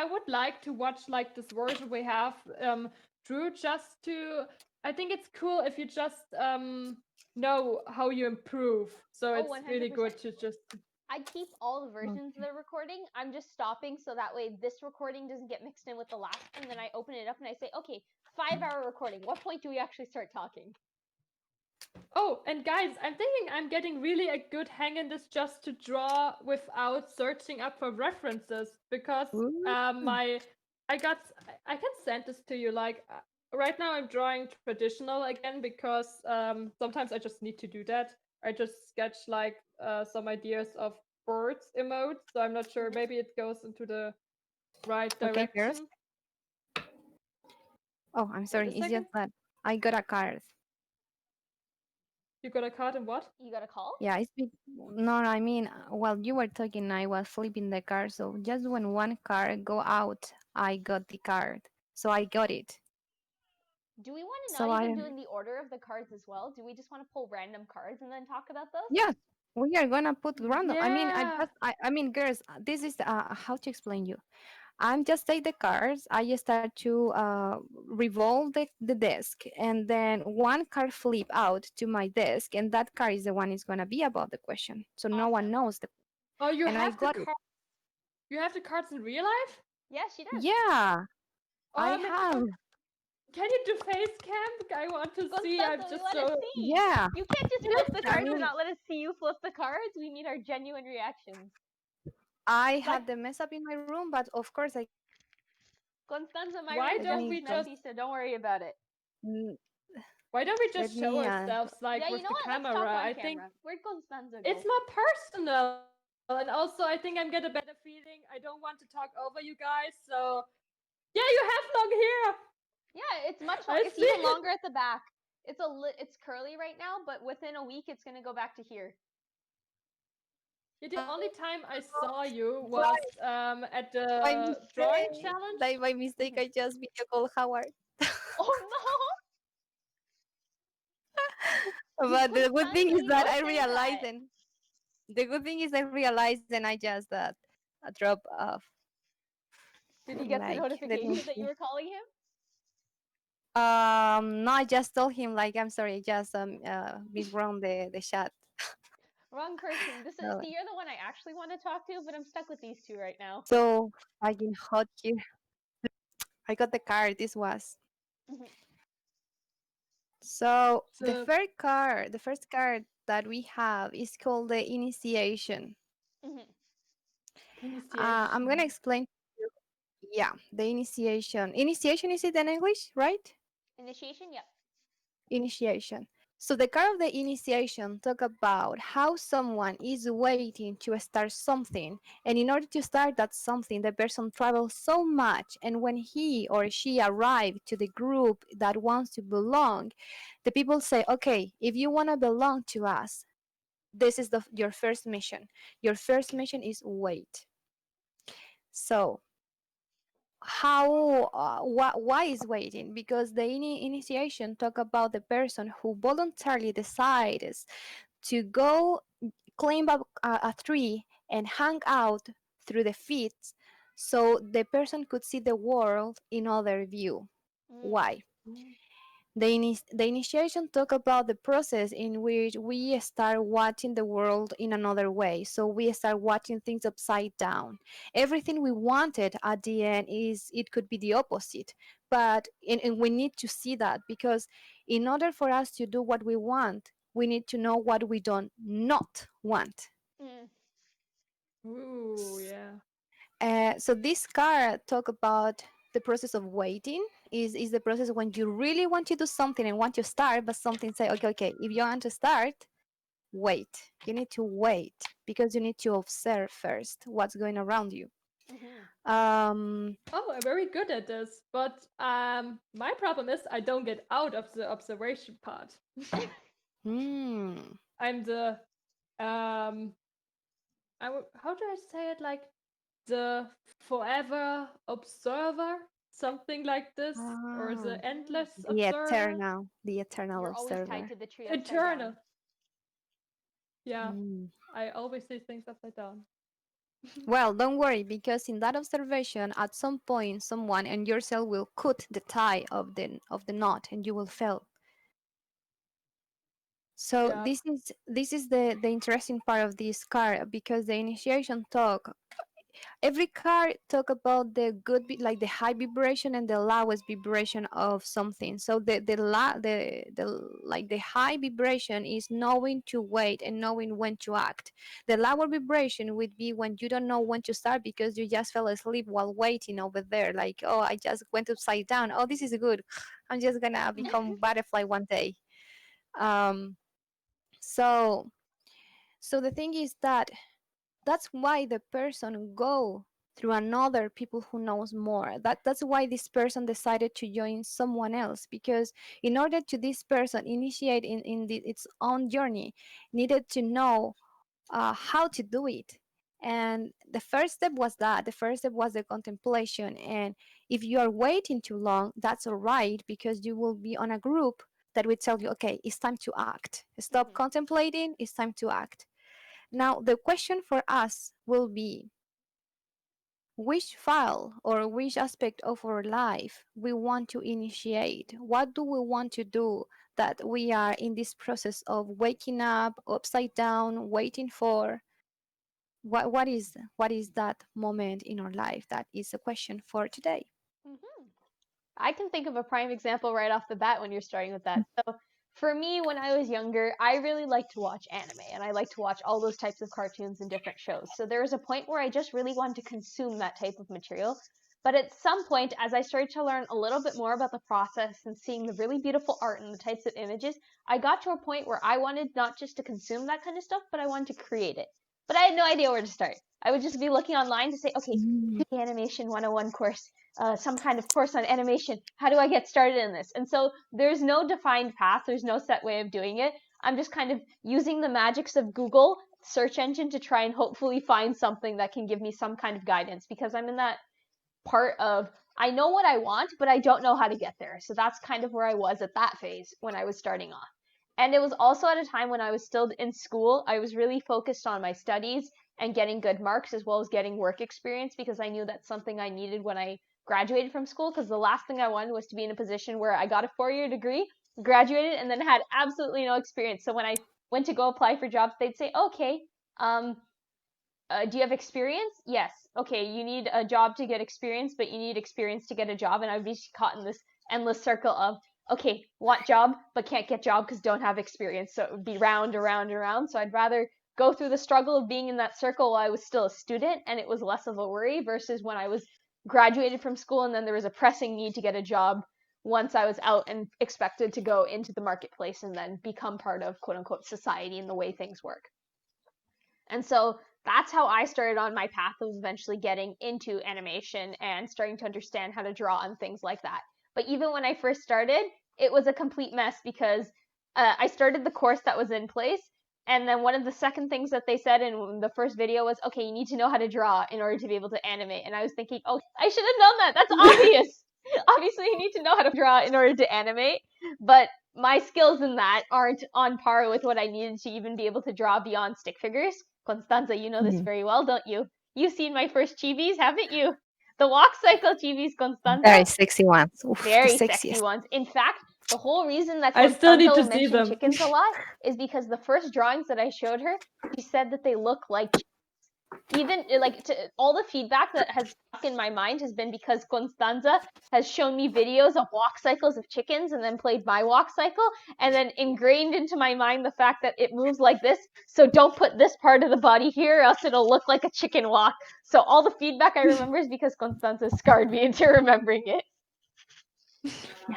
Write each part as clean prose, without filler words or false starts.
I would like to watch like this version we have through just to. I think it's cool if you just know how you improve. So Oh, it's really 100%. good to just. I keep all the versions of Okay. the recording. I'm just stopping so that way this recording doesn't get mixed in with the last one. Then I open it up and I say, okay, 5-hour recording. What point do we actually start talking? Oh, and guys, I'm thinking I'm getting really a good hang in this just to draw without searching up for references because Ooh. my I can send this to you like right now I'm drawing traditional again because sometimes I just need to do that. I just sketch like some ideas of birds emotes, so I'm not sure. Mhm. Maybe it goes into the right Okay, girls. direction. Oh, I'm Wait sorry. a It's second. just that I got a card. You got a card and what? You got a call? Yeah, no, I mean, while you were talking, I was flipping the card. So just when one card go out, I got the card. So I got it. Do we want to So not I even do don't. in the order of the cards as well? Do we just want to pull random cards and then talk about those? Yes, we are gonna put random. I mean, Yeah. I mean, girls, this is how to explain you. I'm just take the cards. I just start to revolve the desk, and then one card flip out to my desk, and that card is the one is gonna be about the question. So no one Awesome. knows the. Oh, you And I have the got it. card. You have the cards in real life? Yeah, she does. Yeah, I Oh, have. can you do face cam? I want to see. I'm Constanza, we just want to so. see. Yeah, You can't just flip the I cards and mean, not let us see you flip the cards. We need our genuine reactions. I Like, have the mess up in my room, but of course I Constanza, my why room's let don't just me as we go. just messy, so don't worry about it. Mm, why don't we Let just show me ourselves like Yeah, you with know the what? Let's talk camera? on I think camera. Where'd Constanza it's go? more personal, and also I think I'm get a better feeling. I don't want to talk over you guys, so yeah, you have long hair. Yeah, it's much. I It's see. even longer at the back. It's curly right now, but within a week it's gonna go back to here. Yeah, the only time I saw you by, was at by the drawing mistake. challenge. Like by mistake, Mhm. I just video call Howard. Oh no! But the good thing is Constanza, that don't I say realized, that. and the good thing is I realized, and I just a drop off. Did he get the Like, let me notification that you see. were calling him? No, I just told him like I'm sorry, I just miswrote the chat. Wrong person. This is So, see, you're the one I actually want to talk to, but I'm stuck with these two right now. so fucking hot here. I got the card. This was Mhm. so The the first card that we have is called the initiation. Mhm. I'm gonna initiation. explain. Yeah, the initiation. Initiation is it in English, right? Initiation. Yep. Initiation. So the card of the initiation talk about how someone is waiting to start something, and in order to start that something, the person travels so much, and when he or she arrive to the group that wants to belong, the people say, "Okay, if you want to belong to us, this is your first mission. Your first mission is wait." So how why is waiting, because the initiation talk about the person who voluntarily decides to go climb up a tree and hang out through the feet, so the person could see the world in other view. Mm. Why? The initiation talk about the process in which we start watching the world in another way. So we start watching things upside down. Everything we wanted at the end is it could be the opposite. But and we need to see that, because in order for us to do what we want, we need to know what we don't not want. Mm. Ooh, yeah. So this card talk about the process of waiting is the process when you really want to do something and want to start, but something say, okay, if you want to start, wait. You need to wait because you need to observe first what's going around you. Mhm. Um, Oh, I'm very good at this, but my problem is I don't get out of the observation part. hmm, I'm the um how do I say it, like the forever observer, something like this, or ah, the endless Mm. observer, the eternal You're always tied observer. to the tree upside down. eternal. Yeah, Hmm. I always see things upside down. Well, don't worry, because in that observation, at some point, someone and yourself will cut the tie of the knot, and you will fail. So Yeah. this is the interesting part of this card, because the initiation talk, every card talk about the good like the high vibration and the lowest vibration of something. So the like the high vibration is knowing to wait and knowing when to act. The lower vibration would be when you don't know when to start, because you just fell asleep while waiting over there, like, oh, I just went upside down, oh, this is good, I'm just gonna become butterfly one day. um so the thing is that that's why the person go through another people who knows more. That's why this person decided to join someone else, because in order to this person initiate its own journey, needed to know how to do it. And the first step was that. The first step was the contemplation. And if you are waiting too long, that's all right, because you will be on a group that will tell you, okay, it's time to act. Stop Mhm. contemplating, it's time to act. Now, the question for us will be, which file or which aspect of our life we want to initiate? What do we want to do that we are in this process of waking up, upside down, waiting for? What is that moment in our life? That is a question for today. Mhm. I can think of a prime example right off the bat when you're starting with that. So, for me, when I was younger, I really liked to watch anime and I like to watch all those types of cartoons and different shows. So, there was a point where I just really wanted to consume that type of material. But at some point, as I started to learn a little bit more about the process and seeing the really beautiful art and the types of images, I got to a point where I wanted not just to consume that kind of stuff, but I wanted to create it. But I had no idea where to start. I would just be looking online to say, okay, Mm. animation 101 course, some kind of course on animation. How do I get started in this? And so there's no defined path. There's no set way of doing it. I'm just kind of using the magics of Google search engine to try and hopefully find something that can give me some kind of guidance, because I'm in that part of I know what I want, but I don't know how to get there. So that's kind of where I was at that phase when I was starting off. And it was also at a time when I was still in school. I was really focused on my studies and getting good marks as well as getting work experience, because I knew that's something I needed when I graduated from school, because the last thing I wanted was to be in a position where I got a 4-year degree, graduated, and then had absolutely no experience. So when I went to go apply for jobs, they'd say, okay, um, do you have experience? Yes. Okay, you need a job to get experience, but you need experience to get a job. And I would be caught in this endless circle of, okay, want job, but can't get job because don't have experience. So it would be round, around, around. So I'd rather go through the struggle of being in that circle while I was still a student and it was less of a worry, versus when I was graduated from school and then there was a pressing need to get a job once I was out and expected to go into the marketplace and then become part of quote unquote society and the way things work. And so that's how I started on my path of eventually getting into animation and starting to understand how to draw and things like that. But even when I first started, it was a complete mess, because I started the course that was in place. And then one of the second things that they said in the first video was, okay, you need to know how to draw in order to be able to animate. And I was thinking, oh, I should have known that. That's obvious. Obviously, you need to know how to draw in order to animate. But my skills in that aren't on par with what I needed to even be able to draw beyond stick figures. Constanza, you know this Mhm. very well, don't you? You've seen my first chibis, haven't you? The walk cycle chibis, Very Constanza. sexy ones. Oof, the Very sexy sexiest. ones. In fact, the whole reason that I still need Constanza to will see mention them. chickens a lot is because the first drawings that I showed her, she said that they look like even like all the feedback that has stuck in my mind has been because Constanza has shown me videos of walk cycles of chickens and then played my walk cycle, and then ingrained into my mind the fact that it moves like this, so don't put this part of the body here or else it'll look like a chicken walk. So all the feedback I remember is because Constanza scarred me into remembering it.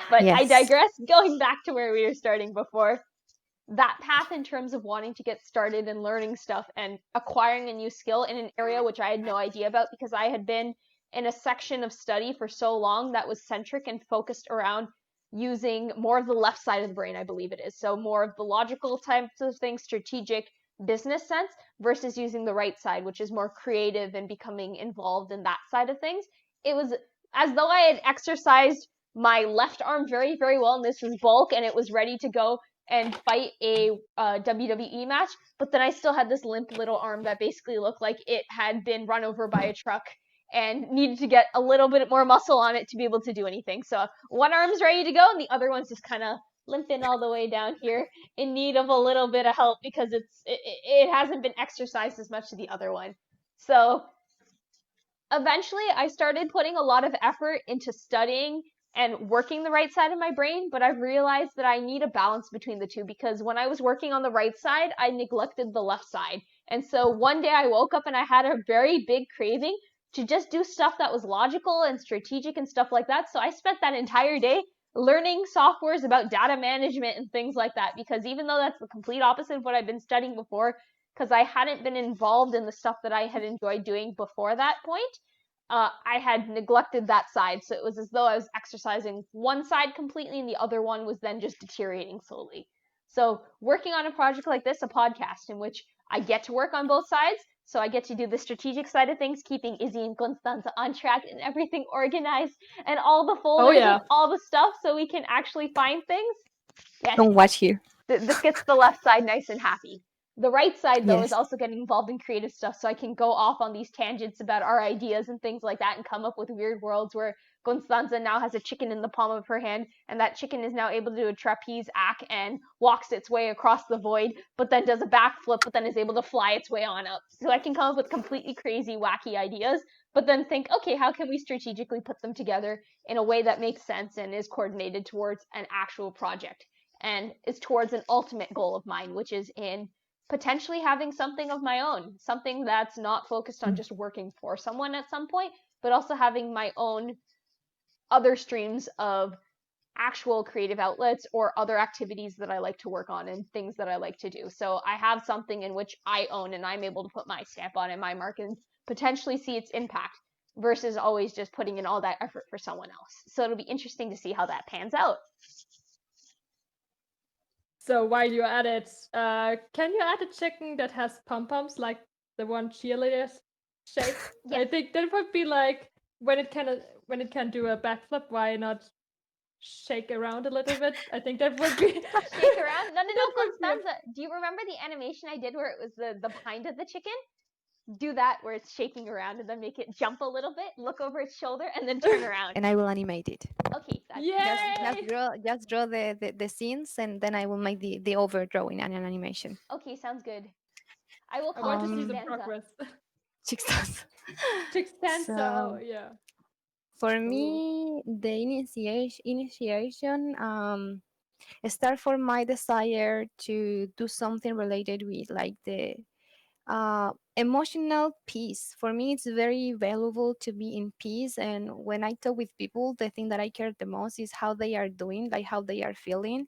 But I Yes. digress. Going back to where we were starting before, that path in terms of wanting to get started and learning stuff and acquiring a new skill in an area which I had no idea about, because I had been in a section of study for so long that was centric and focused around using more of the left side of the brain, I believe it is. So more of the logical types of things, strategic business sense, versus using the right side, which is more creative and becoming involved in that side of things. It was as though I had exercised my left arm very, very well, and this was bulk, and it was ready to go and fight a WWE match, but then I still had this limp little arm that basically looked like it had been run over by a truck and needed to get a little bit more muscle on it to be able to do anything. So one arm's ready to go and the other one's just kind of limping all the way down here in need of a little bit of help because it hasn't been exercised as much as the other one. So eventually I started putting a lot of effort into studying and working the right side of my brain, but I've realized that I need a balance between the two because when I was working on the right side, I neglected the left side. And so one day I woke up and I had a very big craving to just do stuff that was logical and strategic and stuff like that. So I spent that entire day learning softwares about data management and things like that because even though that's the complete opposite of what I've been studying before, because I hadn't been involved in the stuff that I had enjoyed doing before that point, I had neglected that side. So it was as though I was exercising one side completely and the other one was then just deteriorating slowly. So working on a project like this, a podcast in which I get to work on both sides, so I get to do the strategic side of things, keeping Izzy and Constanza on track and everything organized and all the folders and all the stuff so we can actually find things. Yes. Don't watch here. This gets the left side nice and happy. The right side, though, Yes. is also getting involved in creative stuff, so I can go off on these tangents about our ideas and things like that and come up with weird worlds where Constanza now has a chicken in the palm of her hand, and that chicken is now able to do a trapeze act and walks its way across the void, but then does a backflip, but then is able to fly its way on up. So I can come up with completely crazy, wacky ideas, but then think, okay, how can we strategically put them together in a way that makes sense and is coordinated towards an actual project? And is towards an ultimate goal of mine, which is in potentially having something of my own, something that's not focused on just working for someone at some point, but also having my own other streams of actual creative outlets or other activities that I like to work on and things that I like to do. So I have something in which I own and I'm able to put my stamp on it, my mark, and potentially see its impact versus always just putting in all that effort for someone else. So it'll be interesting to see how that pans out. So while you're at it, can you add a chicken that has pom-poms like the one cheerleaders shake? Yes. I think that would be like when it can do a backflip, why not shake around a little bit? I think that would be shake around. No, that would be Constanza. Do you remember the animation I did where it was the behind of the chicken? Do that where it's shaking around and then make it jump a little bit, look over its shoulder, and then turn around. And I will animate it. Okay, Just draw the scenes and then I will make the overdrawing and an animation. Okay, sounds good. I will I call want to it see the Chickstanza. progress. Chickstanza. So, yeah. For me, the initiation start for my desire to do something related with like the emotional peace. For me, it's very valuable to be in peace. And when I talk with people, the thing that I care the most is how they are doing, like how they are feeling.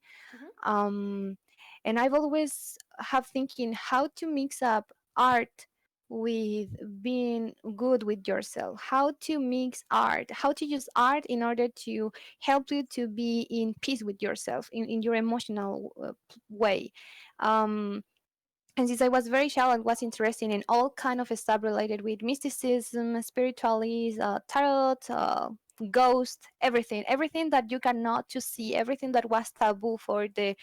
Um, and I've always have thinking how to mix up art with being good with yourself, how to mix art, how to use art in order to help you to be in peace with yourself in your emotional way. And since I was very child, I was interested in all kind of stuff related with mysticism, spirituality, tarot, ghost, everything that you cannot to see, everything that was taboo for the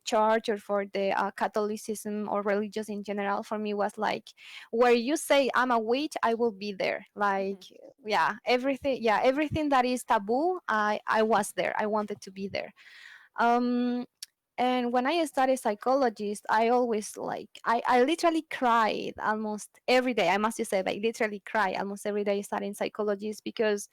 church or for the Catholicism or religious in general. For me, was like where you say I'm a witch, I will be there. Like everything that is taboo, I was there. I wanted to be there. And when I studied psychologist, I always I literally cried almost every day. I must just say that I literally cry almost every day studying psychologist because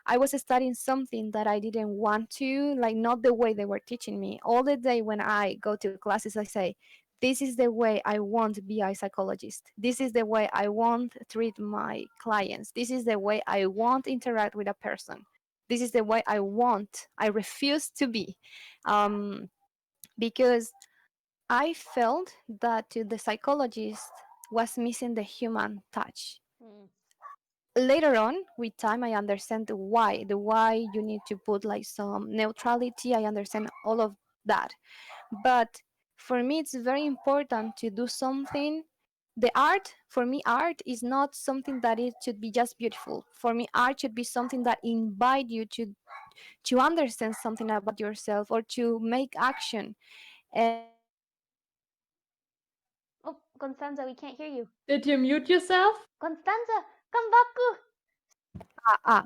I was studying something that I didn't want to, like not the way they were teaching me. All the day when I go to classes, I say, this is the way I want to be a psychologist. This is the way I want to treat my clients. This is the way I want to interact with a person. This is the way I refuse to be. Because I felt that the psychologist was missing the human touch. Later on, with time, I understand the why you need to put like some neutrality. I understand all of that. But for me, it's very important to do something. The art, for me, art is not something that it should be just beautiful. For me, art should be something that invite you to understand something about yourself or to make action. Oh, Constanza, we can't hear you. Did you mute yourself? Constanza, come back.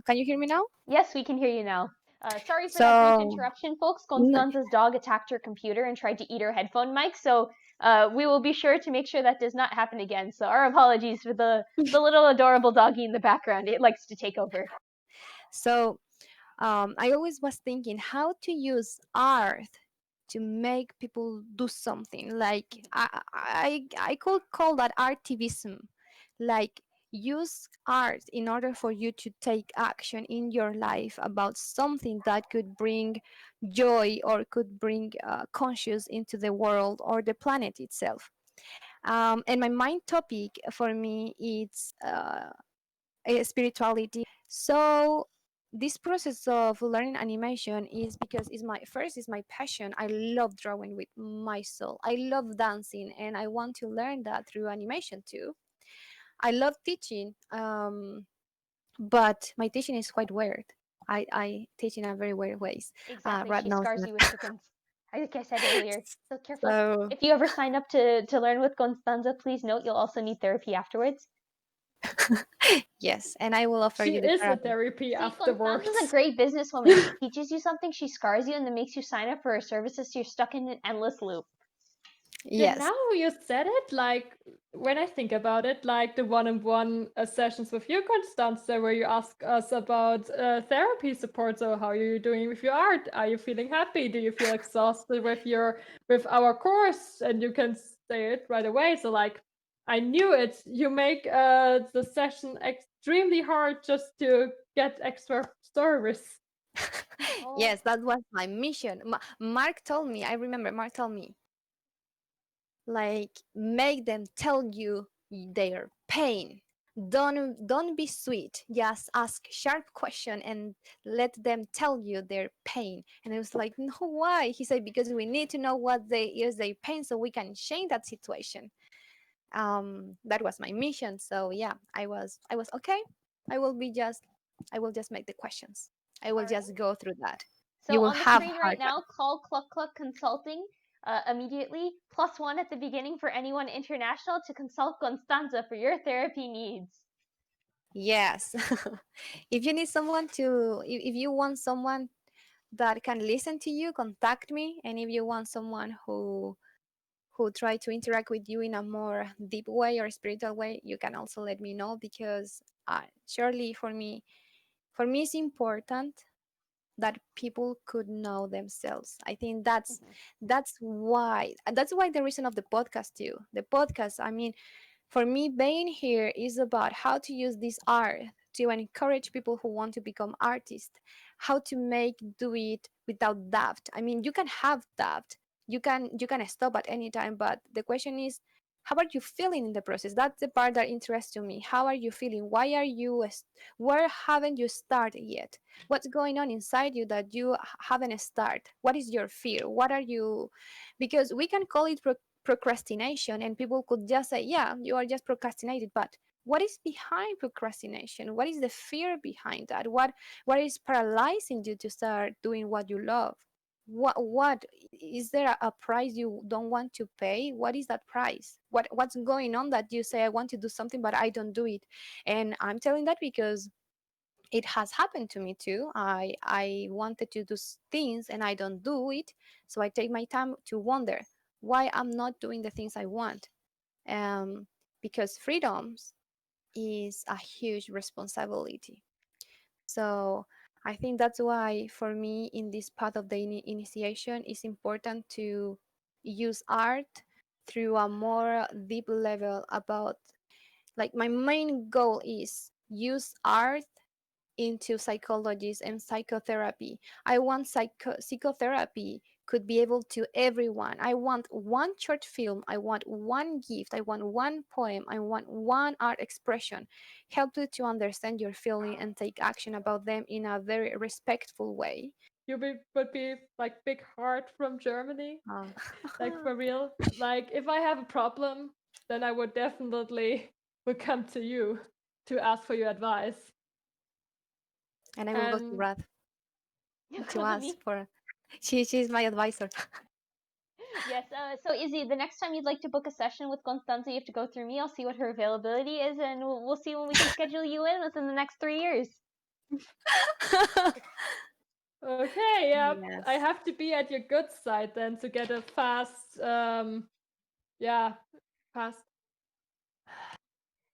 Can you hear me now? Yes, we can hear you now. Sorry for that brief So, interruption, folks. n- Constanza's dog attacked her computer and tried to eat her headphone mic, so we will be sure to make sure that does not happen again. So our apologies for the little adorable doggy in the background. It likes to take over. so I always was thinking how to use art to make people do something. Like I could call that artivism. Like use art in order for you to take action in your life about something that could bring joy or could bring conscious into the world or the planet itself. And my main topic for me is spirituality. So this process of learning animation is because it's my first is my passion. I love drawing with my soul. I love dancing, and I want to learn that through animation too. I love teaching, but my teaching is quite weird. I teach in a very weird ways. Exactly, Rad she knows scars that. you with chickens. Like I said earlier. So careful. So If you ever sign up to learn with Constanza, please note you'll also need therapy afterwards. yes, and I will offer She you the is a therapy. therapy See, Constanza's a afterwards. great businesswoman. She teaches you something, she scars you, and then makes you sign up for her services, so you're stuck in an endless loop. Yes. Now you said it, like when I think about it, like the one-on-one sessions with you, Constanza, where you ask us about therapy support. So how are you doing with your art? Are you feeling happy? Do you feel exhausted with our course? And you can say it right away. So like I knew it. You make the session extremely hard just to get extra stories. Oh, Yes, that was my mission. Mark told me, I remember Mark told me, like make them tell you their pain. Don't be sweet. Just ask sharp question and let them tell you their pain. And I was like, no, why? He said because we need to know what they is their pain so we can change that situation. That was my mission. So yeah, I was okay. I will be just I will just make the questions. I will all right. just go through that. So You will on the have screen right hard now, call Cluck Cluck Consulting immediately. +1 at the beginning for anyone international to consult Constanza for your therapy needs. yes. If you need someone to if you want someone that can listen to you, contact me. And if you want someone who try to interact with you in a more deep way or spiritual way, you can also let me know because surely for me it's important that people could know themselves. I think that's Mhm. that's why that's why the reason of the podcast too. The podcast, I mean, for me, being here is about how to use this art to encourage people who want to become artists, how to make do it without doubt. I mean, you can have doubt, you can stop at any time, but the question is, how are you feeling in the process? That's the part that interests to me. How are you feeling? Why are you? Where haven't you started yet? What's going on inside you that you haven't started? What is your fear? What are you? Because we can call it procrastination and people could just say yeah you are just procrastinated, but what is behind procrastination? What is the fear behind that? What is paralyzing you to start doing what you love? What is there a price you don't want to pay? What is that price? What's going on that you say I want to do something but I don't do it? And I'm telling that because it has happened to me too. I wanted to do things and I don't do it, so I take my time to wonder why I'm not doing the things I want. Um, because freedoms is a huge responsibility. So I think that's why for me in this path of the initiation it's important to use art through a more deep level about like my main goal is use art into psychologies and psychotherapy. I want psychotherapy could be able to everyone. I want one short film, I want one gift, I want one poem, I want one art expression. Help you to understand your feeling and take action about them in a very respectful way. Would be like Big Heart from Germany, Uh, like for real. Like if I have a problem, then I would definitely would come to you to ask for your advice. and I will go to And Rath You to go to ask me. for. She's my advisor. Yes, so Izzy, the next time you'd like to book a session with Constanza, you have to go through me. I'll see what her availability is, and we'll see when we can schedule you in within the next 3 years. Okay, yeah. I Yes. have to be at your good side then to get a fast, fast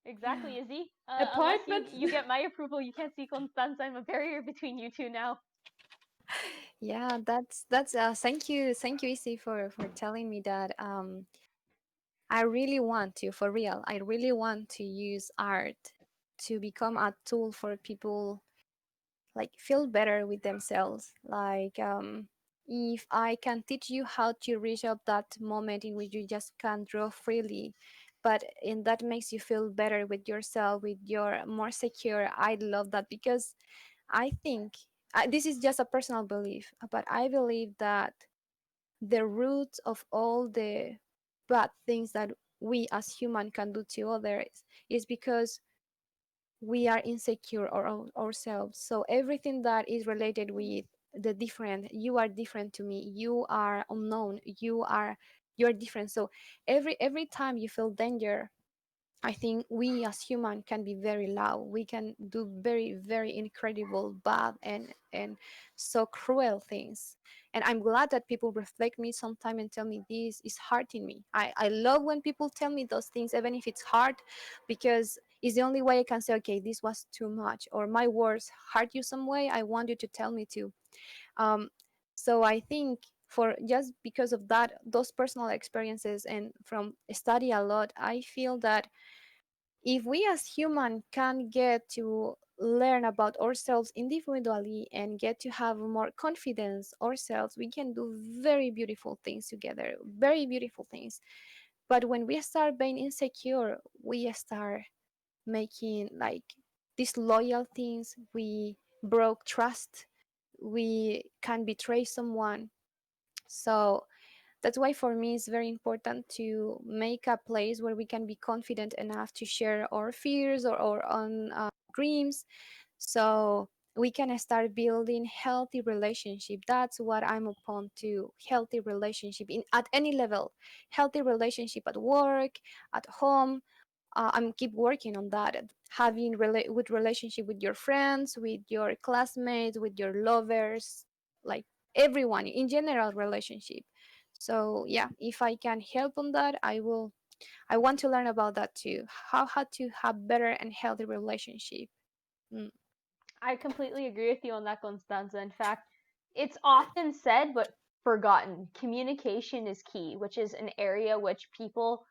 Exactly, Izzy. Unless appointment. you get my approval, you can't see Constanza. I'm a barrier between you two now. Yeah, thank you, Izzy, for telling me that. I really want to, for real, I really want to use art to become a tool for people like feel better with themselves. Like if I can teach you how to reach up that moment in which you just can't draw freely, but in that makes you feel better with yourself, with your more secure. I love that because I think this is just a personal belief, but I believe that the root of all the bad things that we as human can do to others is because we are insecure ourselves. So everything that is related with the different, you are different to me, you are unknown, you're different. So every time you feel danger, I think we as human can be very loud. We can do very, very incredible, bad, and so cruel things. And I'm glad that people reflect me sometime and tell me this is hurting me. I love when people tell me those things, even if it's hard, because it's the only way I can say, okay, this was too much, or my words hurt you some way. I want you to tell me to. Um, so I think for just because of that, those personal experiences and from study a lot, I feel that if we as human can get to learn about ourselves individually and get to have more confidence ourselves, we can do very beautiful things together, very beautiful things. But when we start being insecure, we start making like disloyal things, we broke trust, we can betray someone. So that's why for me it's very important to make a place where we can be confident enough to share our fears or our own dreams, so we can start building healthy relationship. That's what I'm upon to, healthy relationship in at any level, healthy relationship at work, at home. I'm keep working on that, having good relationship with your friends, with your classmates, with your lovers, like everyone in general relationship. So yeah, if I can help on that, I will. I want to learn about that too, how to have better and healthy relationship. Mm. I completely agree with you on that, Constanza. In fact, it's often said but forgotten. Communication is key, which is an area which people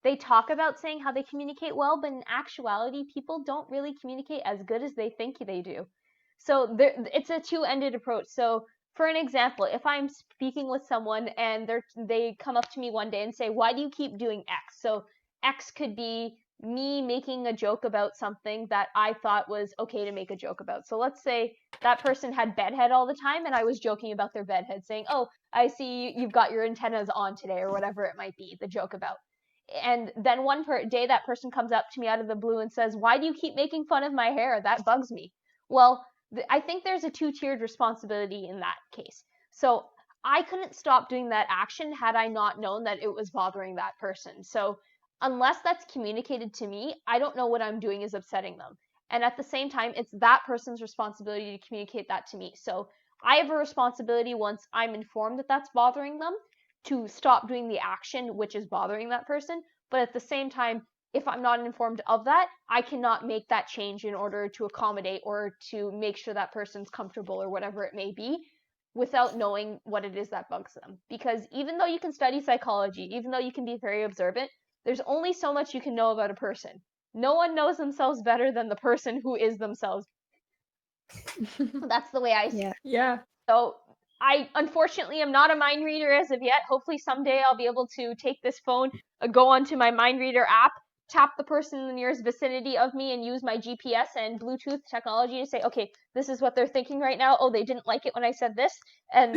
they talk about saying how they communicate well, but in actuality, people don't really communicate as good as they think they do. So it's a two-ended approach. So for an example, if I'm speaking with someone and they come up to me one day and say, "Why do you keep doing X?" So X could be me making a joke about something that I thought was okay to make a joke about. So let's say that person had bedhead all the time and I was joking about their bedhead saying, "Oh, I see you've got your antennas on today," or whatever it might be, the joke about. And then one day that person comes up to me out of the blue and says, "Why do you keep making fun of my hair? That bugs me." Well, I think there's a two-tiered responsibility in that case. So I couldn't stop doing that action had I not known that it was bothering that person. So unless that's communicated to me, I don't know what I'm doing is upsetting them. And at the same time, it's that person's responsibility to communicate that to me. So I have a responsibility once I'm informed that that's bothering them to stop doing the action which is bothering that person. But at the same time, if I'm not informed of that, I cannot make that change in order to accommodate or to make sure that person's comfortable or whatever it may be without knowing what it is that bugs them. Because even though you can study psychology, even though you can be very observant, there's only so much you can know about a person. No one knows themselves better than the person who is themselves. That's the way I see Yeah. it. Yeah. So I unfortunately am not a mind reader as of yet. Hopefully someday I'll be able to take this phone, go onto my mind reader app, tap the person in the nearest vicinity of me, and use my GPS and Bluetooth technology to say, okay, this is what they're thinking right now. Oh, they didn't like it when I said this and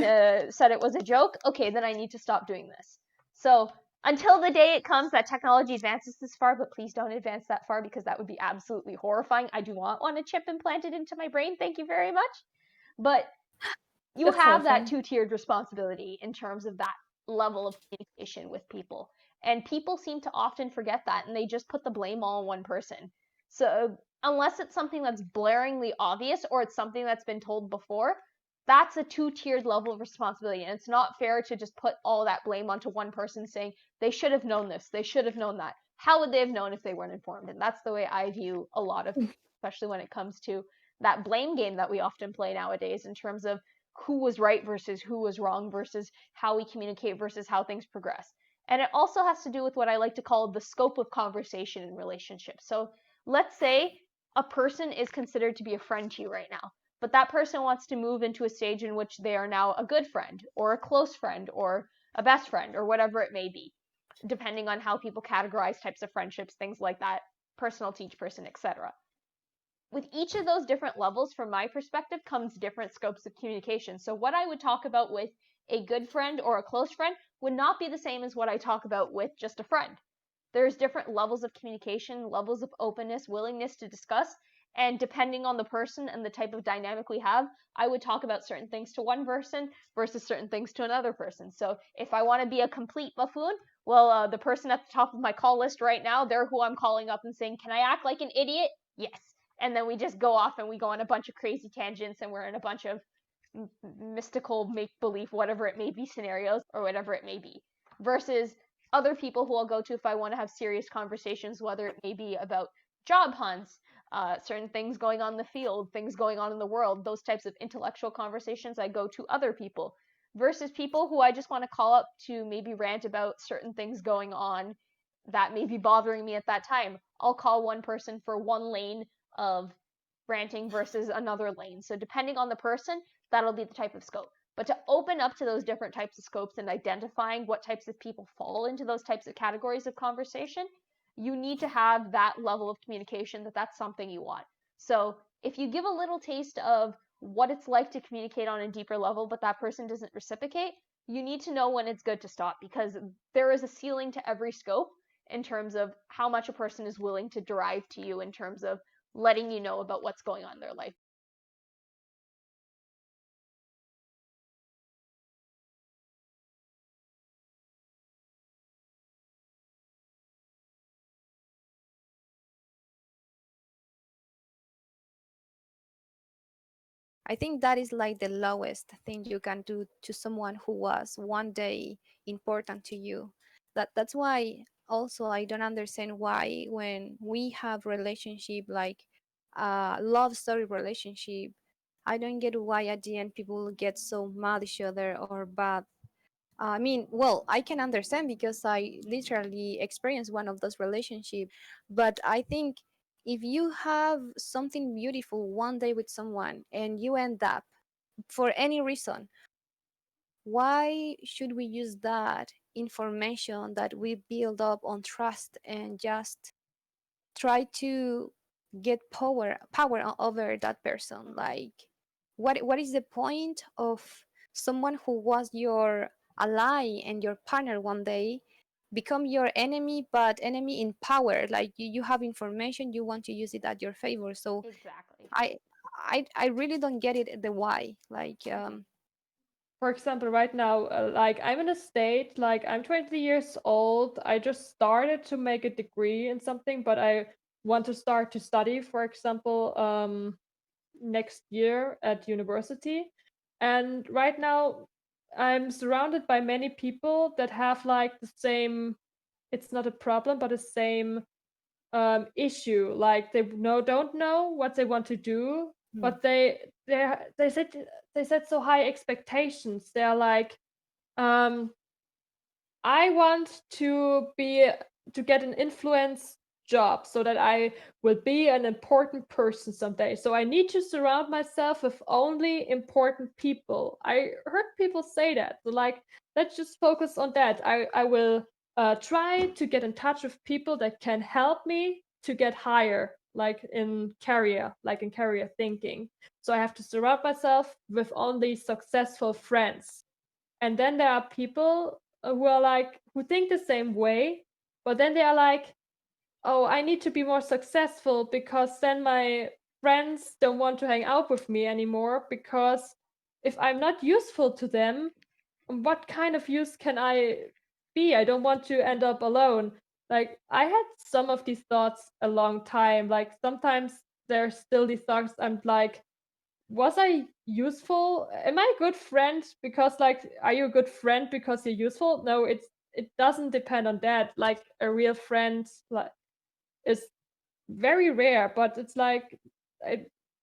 said it was a joke. Okay, then I need to stop doing this. So until the day it comes that technology advances this far, but please don't advance that far because that would be absolutely horrifying. I do not want a chip implanted into my brain. Thank you very much. But you That's have that horrifying. two-tiered responsibility in terms of that level of communication with people. And people seem to often forget that, and they just put the blame all on one person. So unless it's something that's blaringly obvious or it's something that's been told before, that's a two-tiered level of responsibility. And it's not fair to just put all that blame onto one person saying, they should have known this, they should have known that. How would they have known if they weren't informed? And that's the way I view a lot of, especially when it comes to that blame game that we often play nowadays in terms of who was right versus who was wrong versus how we communicate versus how things progress. And it also has to do with what I like to call the scope of conversation in relationships. So let's say a person is considered to be a friend to you right now, but that person wants to move into a stage in which they are now a good friend or a close friend or a best friend or whatever it may be, depending on how people categorize types of friendships, things like that, personal to each person, etc. With each of those different levels, from my perspective, comes different scopes of communication. So what I would talk about with a good friend or a close friend would not be the same as what I talk about with just a friend. There's different levels of communication, levels of openness, willingness to discuss, and depending on the person and the type of dynamic we have, I would talk about certain things to one person versus certain things to another person. So if I want to be a complete buffoon, well, the person at the top of my call list right now, they're who I'm calling up and saying, can I act like an idiot? Yes. And then we just go off and we go on a bunch of crazy tangents and we're in a bunch of mystical make-believe, whatever it may be, scenarios or whatever it may be. Versus other people who I'll go to if I want to have serious conversations, whether it may be about job hunts, certain things going on in the field, things going on in the world, those types of intellectual conversations, I go to other people. Versus people who I just want to call up to maybe rant about certain things going on that may be bothering me at that time. I'll call one person for one lane of ranting versus another lane. So depending on the person, that'll be the type of scope. But to open up to those different types of scopes and identifying what types of people fall into those types of categories of conversation, you need to have that level of communication that that's something you want. So if you give a little taste of what it's like to communicate on a deeper level, but that person doesn't reciprocate, you need to know when it's good to stop, because there is a ceiling to every scope in terms of how much a person is willing to derive to you in terms of letting you know about what's going on in their life. I think that is like the lowest thing you can do to someone who was one day important to you. That's why also I don't understand why when we have relationship like love story relationship, I don't get why at the end people get so mad each other or bad. I mean, well, I can understand because I literally experienced one of those relationships. But I think if you have something beautiful one day with someone and you end up for any reason, why should we use that information that we build up on trust and just try to get power over that person? Like, what is the point of someone who was your ally and your partner one day become your enemy, but enemy in power? Like, you have information, you want to use it at your favor. So Exactly. i I really don't get it, the why. Like, For example, right now, like I'm in a state, like I'm 20 years old. I just started to make a degree in something, but I want to start to study, for example, next year at university. And right now, I'm surrounded by many people that have like the same, it's not a problem, but the same issue. Like don't know what they want to do, hmm, but they set so high expectations. They're like, um, I want to get an influence job so that I will be an important person someday. So I need to surround myself with only important people. I heard people say that. So like, let's just focus on that. I will try to get in touch with people that can help me to get higher, like in career thinking. So I have to surround myself with only successful friends. And then there are people who are like, who think the same way, but then they are like, oh, I need to be more successful because then my friends don't want to hang out with me anymore, because if I'm not useful to them, what kind of use can I be? I don't want to end up alone. Like, I had some of these thoughts a long time. Like, sometimes there's still these thoughts. I'm like, was I useful? Am I a good friend? Because, like, are you a good friend because you're useful? No, it doesn't depend on that. Like, a real friend, like, is very rare. But it's like,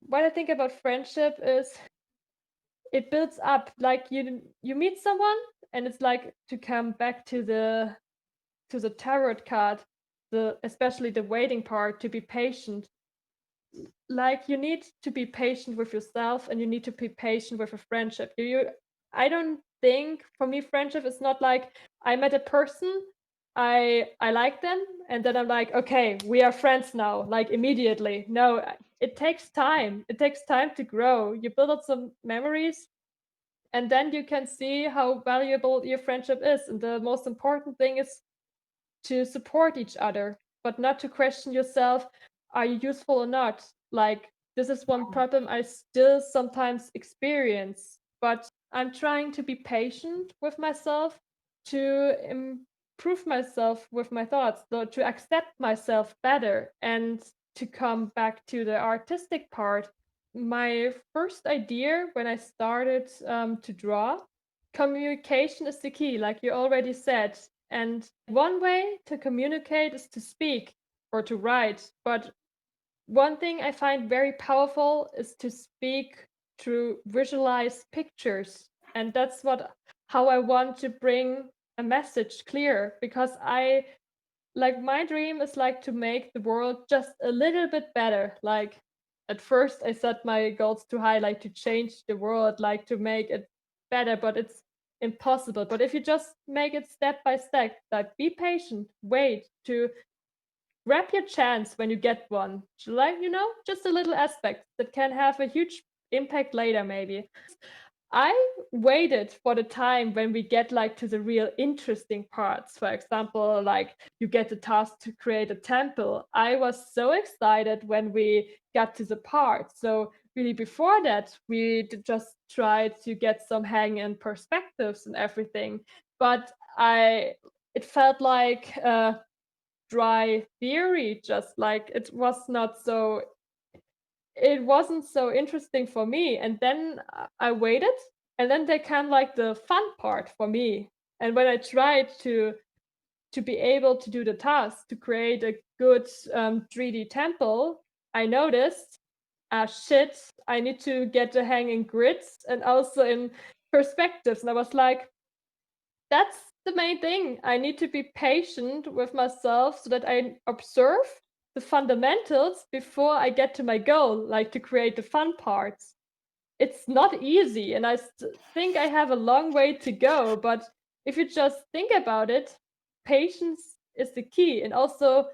what I think about friendship is it builds up. Like, you meet someone, and it's like, to come back to the tarot card, especially the waiting part, to be patient. Like, you need to be patient with yourself, and you need to be patient with a friendship. I don't think, for me, friendship is not like I met a person, I like them, and then I'm like, okay, we are friends now, like, immediately. No, it takes time. It takes time to grow. You build up some memories, and then you can see how valuable your friendship is. And the most important thing is to support each other, but not to question yourself, are you useful or not? Like, this is one problem I still sometimes experience, but I'm trying to be patient with myself, to improve myself with my thoughts, so to accept myself better, and to come back to the artistic part. My first idea when I started to draw, communication is the key, like you already said. And one way to communicate is to speak or to write. But one thing I find very powerful is to speak through visualize pictures. And that's how I want to bring a message clear, because my dream is like to make the world just a little bit better. Like, at first I set my goals too high, like to change the world, like to make it better, but it's impossible. But if you just make it step by step, like, be patient, wait to grab your chance when you get one. Like, just a little aspect that can have a huge impact later, maybe. I waited for the time when we get like to the real interesting parts. For example, like, you get the task to create a temple. I was so excited when we got to the part. So really, before that, we just tried to get some hang-in perspectives and everything. But it felt like dry theory, just like it wasn't so interesting for me. And then I waited, and then they came like the fun part for me. And when I tried to be able to do the task to create a good 3D temple, I noticed, shit, I need to get the hang in grids and also in perspectives. And I was like, that's the main thing. I need to be patient with myself so that I observe the fundamentals before I get to my goal, like to create the fun parts. It's not easy, and I think I have a long way to go. But if you just think about it, patience is the key, and also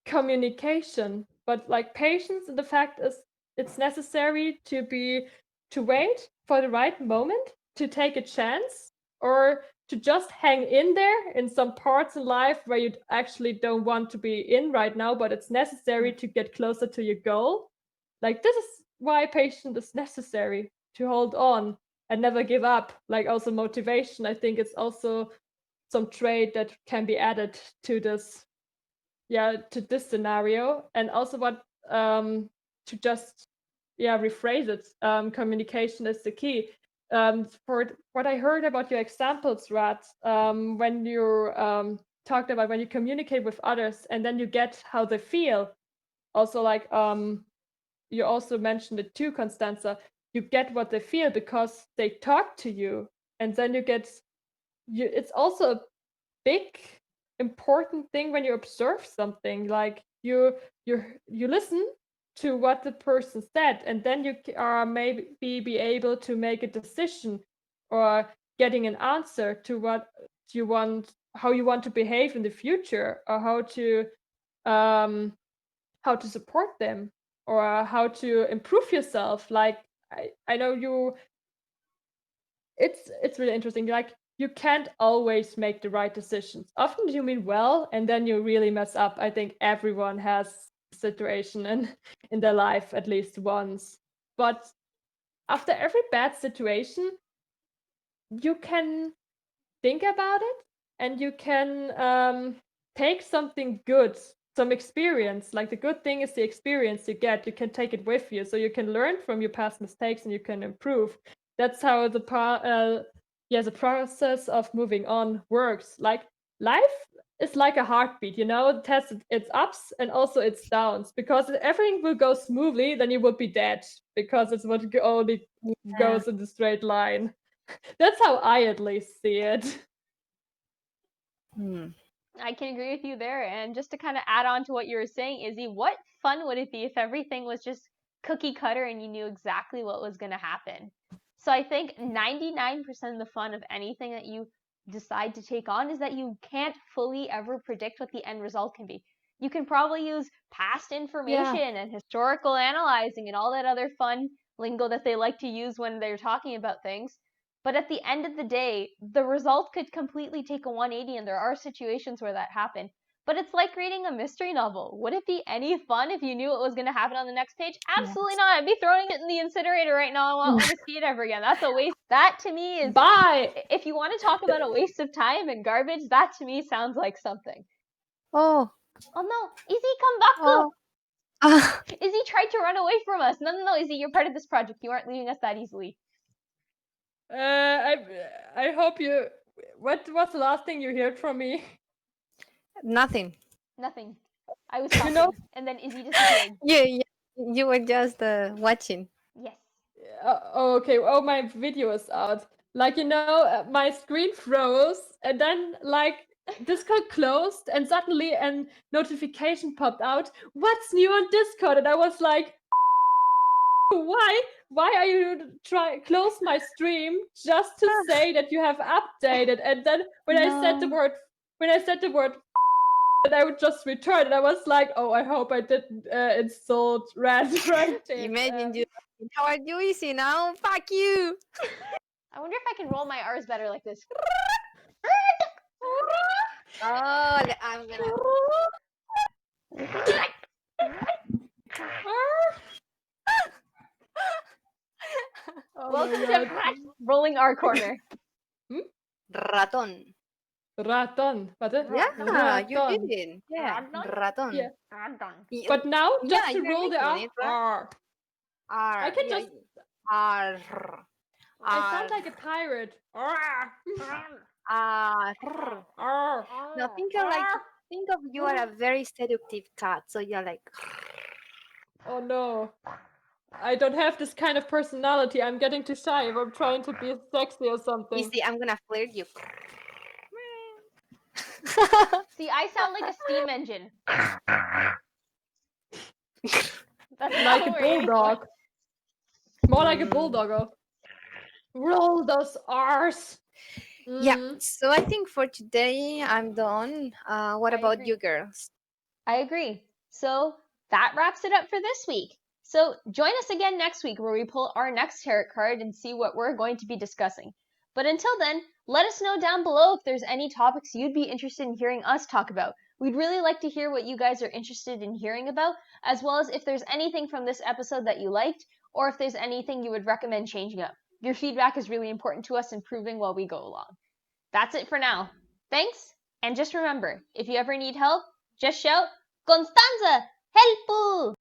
communication. But like, patience, the fact is, it's necessary to wait for the right moment, to take a chance, or to just hang in there in some parts in life where you actually don't want to be in right now, but it's necessary to get closer to your goal. Like, this is why patience is necessary, to hold on and never give up. Like, also motivation, I think it's also some trait that can be added to this scenario. And also to just rephrase it, communication is the key. For what I heard about your examples, Rat, when you talked about when you communicate with others and then you get how they feel. Also, like, you also mentioned it too, Constanza, you get what they feel because they talk to you, and then it's also a big important thing when you observe something. Like, you listen to what the person said, and then you are maybe be able to make a decision, or getting an answer to what you want, how you want to behave in the future, or um how to support them, or how to improve yourself. Like, I know it's really interesting. Like, you can't always make the right decisions. Often you mean well, and then you really mess up. I think everyone has a situation in their life at least once. But after every bad situation, you can think about it and you can take something good, some experience. Like the good thing is the experience you get. You can take it with you, so you can learn from your past mistakes and you can improve. That's how the process of moving on works. Like life is like a heartbeat, it has its ups and also its downs. Because if everything will go smoothly, then you would be dead, because it's what only goes in the straight line. That's how I at least see it. I can agree with you there. And just to kind of add on to what you were saying, Izzy, what fun would it be if everything was just cookie cutter and you knew exactly what was going to happen? So I think 99% of the fun of anything that you decide to take on is that you can't fully ever predict what the end result can be. You can probably use past information and historical analyzing and all that other fun lingo that they like to use when they're talking about things. But at the end of the day, the result could completely take a 180, and there are situations where that happened. But it's like reading a mystery novel. Would it be any fun if you knew what was going to happen on the next page? Absolutely not. I'd be throwing it in the incinerator right now. I won't want to see it ever again. That's a waste. That to me is... Bye! If you want to talk about a waste of time and garbage, that to me sounds like something. Oh. Oh no. Izzy, come back. Oh. Izzy tried to run away from us. No, Izzy, you're part of this project. You aren't leaving us that easily. I hope you... What was the last thing you heard from me? Nothing. Nothing. I was talking, and then Izzy disappeared. Yeah, you were just watching. Yes. Okay. Oh, my video is out. Like, my screen froze, and then, like, Discord closed, and suddenly a notification popped out. What's new on Discord? And I was like, why are you close my stream just to say that you have updated? And then when I said the word and I would just return, and I was like, oh, I hope I didn't insult ranting. Imagine you. How are you, Izzy, now? Fuck you. I wonder if I can roll my R's better like this. Oh, I'm gonna... Welcome to Rolling R Corner. Raton. Raton. Warte. Yeah, Raton. you did it. Yeah, raton. Yeah. Y- But now, just to you're roll the making it, right? R. I can just... R. I sound like a pirate. No, think of you are a very seductive cat, so you're like... Oh no. I don't have this kind of personality. I'm getting too shy if I'm trying to be sexy or something. Izzy, I'm gonna flirt you. See, I sound like a steam engine. That's like a bulldog. More like a bulldog. Roll those R's. Yeah, so I think for today I'm done. What about you girls? I agree. So that wraps it up for this week. So join us again next week where we pull our next tarot card and see what we're going to be discussing. But until then, let us know down below if there's any topics you'd be interested in hearing us talk about. We'd really like to hear what you guys are interested in hearing about, as well as if there's anything from this episode that you liked, or if there's anything you would recommend changing up. Your feedback is really important to us, improving while we go along. That's it for now. Thanks, and just remember, if you ever need help, just shout, Constanza, help!